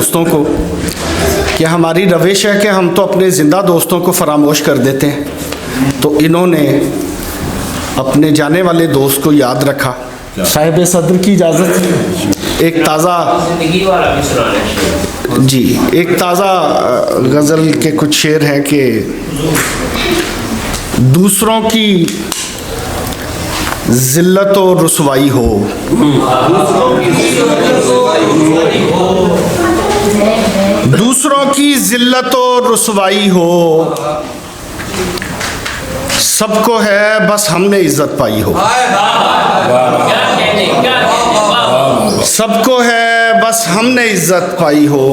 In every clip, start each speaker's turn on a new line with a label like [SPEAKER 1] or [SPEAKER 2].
[SPEAKER 1] दोस्तों को कि हमारी रविश है कि हम तो अपने ज़िंदा दोस्तों को फरामोश कर देते हैं, तो इन्होंने अपने जाने वाले दोस्त को याद रखा। साहिब सदर की इजाज़त एक ताज़ा जी एक ताज़ा गज़ल के कुछ शेर हैं कि दूसरों की ज़िल्लत और रुसवाई हो, दूसरों की ज़िल्लत और रुसवाई हो, सबको है बस हमने इज्जत पाई हो, सबको है बस हमने इज्जत पाई हो,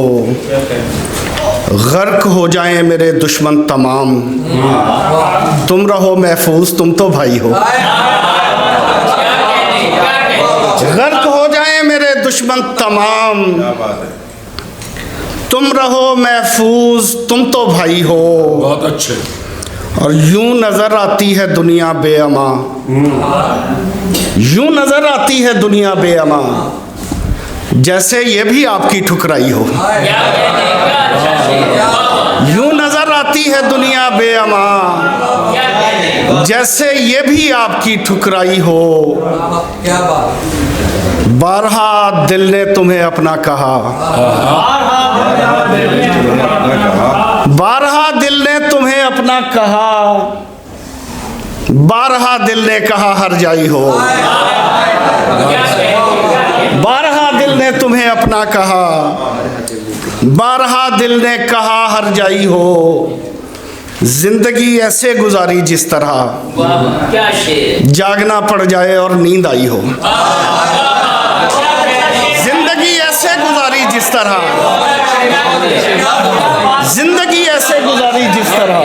[SPEAKER 1] गर्क हो जाएं मेरे दुश्मन तमाम, तुम रहो महफूज तुम तो भाई हो, गर्क हो जाएं मेरे दुश्मन तमाम, तुम रहो महफूज तुम तो भाई हो।
[SPEAKER 2] बहुत अच्छे।
[SPEAKER 1] और यूं नजर आती है दुनिया बेअमा, यूं नजर आती है दुनिया बेअमा, जैसे ये भी आपकी ठुकराई हो, यूं नजर आती है दुनिया बेअमा, जैसे ये भी आपकी ठुकराई हो। बारहा दिल ने तुम्हें अपना कहा, बारहा दिल ने तुम्हें अपना कहा, बारहा दिल ने कहा हर जाई हो, बारहा दिल ने तुम्हें अपना कहा, बारहा दिल ने कहा हर जाई हो। जिंदगी ऐसे गुजारी जिस तरह जागना पड़ जाए और नींद आई हो, जिंदगी ऐसे गुजारी जिस तरह, जिंदगी ऐसे गुजारी जिस तरह,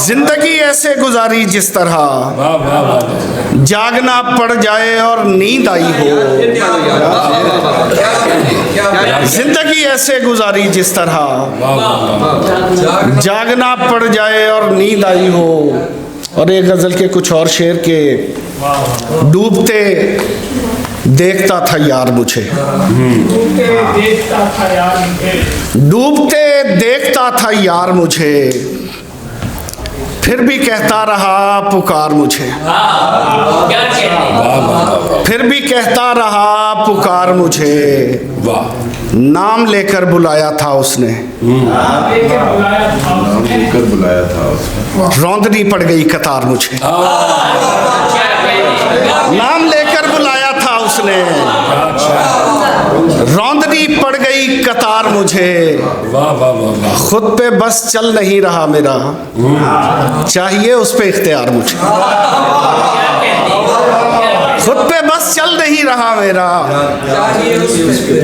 [SPEAKER 1] जिंदगी ऐसे गुजारी जिस तरह, जागना पड़ जाए और नींद आई हो, जिंदगी ऐसे गुजारी जिस तरह, जागना पड़ जाए और नींद आई हो। और एक गज़ल के कुछ और शेर के, डूबते देखता था यार मुझे, डूबते देखता था यार मुझे, फिर भी कहता रहा पुकार मुझे, फिर भी कहता रहा पुकार मुझे, नाम लेकर बुलाया था उसने, नाम लेकर बुलाया था उसने, रौंदनी पड़ गई कतार मुझे, नाम लेकर बुलाया था उसने, रौंदनी पड़ गई कतार मुझे, खुद पे बस चल नहीं रहा मेरा, चाहिए उस पे इख्तियार मुझे, खुद पे बस चल नहीं रहा मेरा,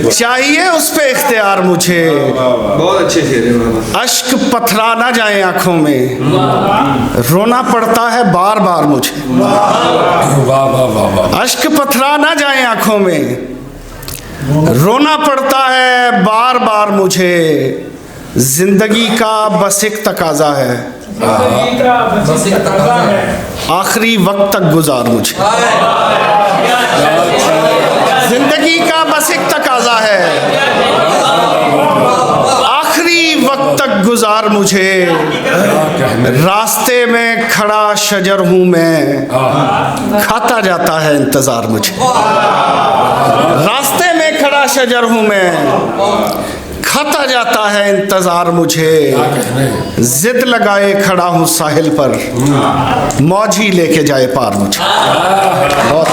[SPEAKER 1] चाहिए उस पे इख्तियार मुझे।
[SPEAKER 3] बहुत अच्छे शेर हैं।
[SPEAKER 1] अश्क पथरा ना जाए आंखों में, रोना पड़ता है बार बार मुझे, अश्क पथरा ना जाए आंखों में, रोना पड़ता है बार बार मुझे, जिंदगी का बस एक तकाजा है, आखिरी वक्त तक गुजार मुझे, जिंदगी का बस एक तकाजा है, आखिरी वक्त तक गुजार मुझे, रास्ते में खड़ा शजर हूँ मैं, खाता जाता है इंतजार मुझे, रास्ते में खड़ा शजर हूँ मैं, खाता जाता है इंतजार मुझे, जिद लगाए खड़ा हूँ साहिल पर, मौज ही लेके जाए पार मुझे। बहुत